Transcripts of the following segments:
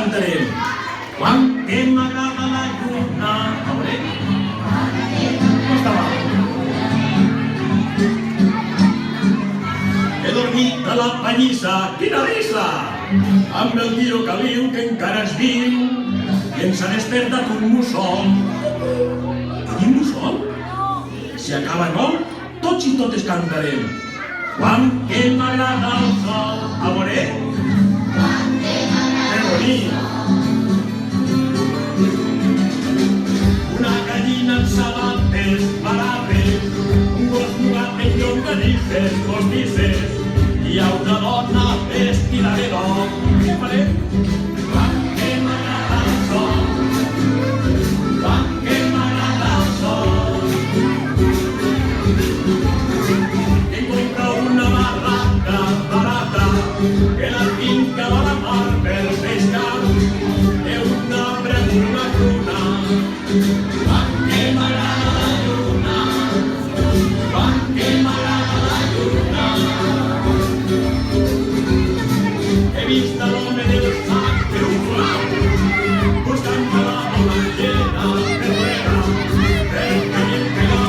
cantarem. Quan que m'agrada la lluna. A veure. No està mal. He dormit a la pallissa, quina risa! Amb el tio Caliu que encara és viu i ens ha despertat un mussol. Quin mussol? Si acaba molt, tots i totes cantarem. Quan que m'agrada el sol. A veure? Quan que m'agrada el sol. Una gallina en sabates paraves, un gos jugat en llonganisses postisses i a una dona vestida de dol. Què farem? Quan que m'agrada el sol. Quan que m'agrada el sol. Encontra una barraca barata que la tinc a la mar per pescar. Té una una lluna. Quan que m'agrada la lluna. Quan que m'agrada la lluna. He vist a l'home del sac per un flau buscant a la ballena perrera per tenir que la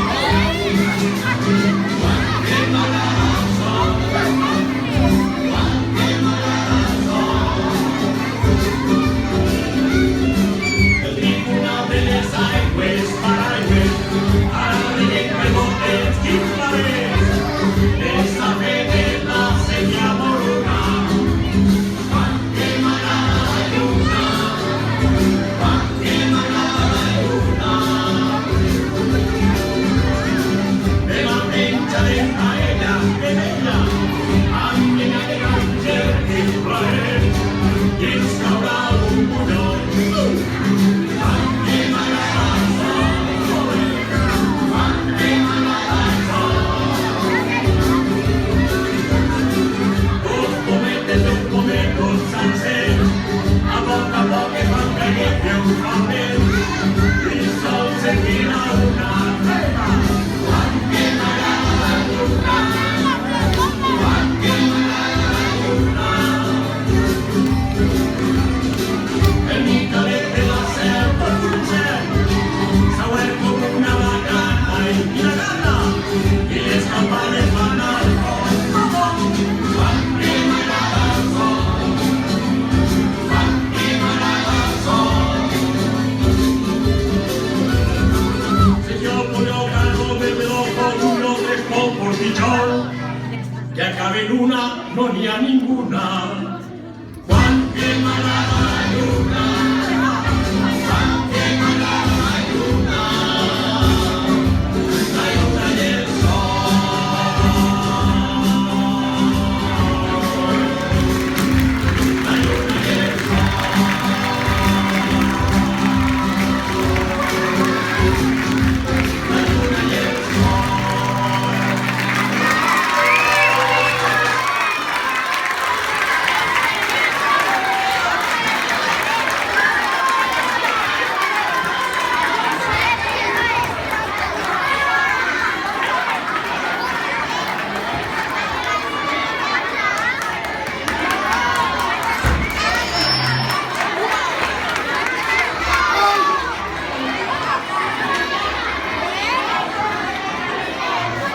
quan que m'agrada el sol. Quan que m'agrada el sol. El tribunal de les aigües paraigües ara veiem que botes quins clarets és a fer de la senya moruna. Quan que m'agrada la lluna. Quan que m'agrada la lluna. Demà menjarem paella de vella amb mena de càncer i plaer i ens caurà un bunyol. Quan que m'agrada el sol. Quan que m'agrada el sol. Dos pometos sencers a poc que fan caiguer un paper i sol sentirà una rema. Quan que m'agrada la lluna. Quan que m'agrada la lluna. El micalet de la selva d'Urgell s'ha obert com una bacana i quina gana i les campanes van al pont. Quan que m'agrada el sol. Quan que m'agrada el sol. Si yo pongo caro me veo con uno tres por pichón que acabe en una no n'hi ha ninguna.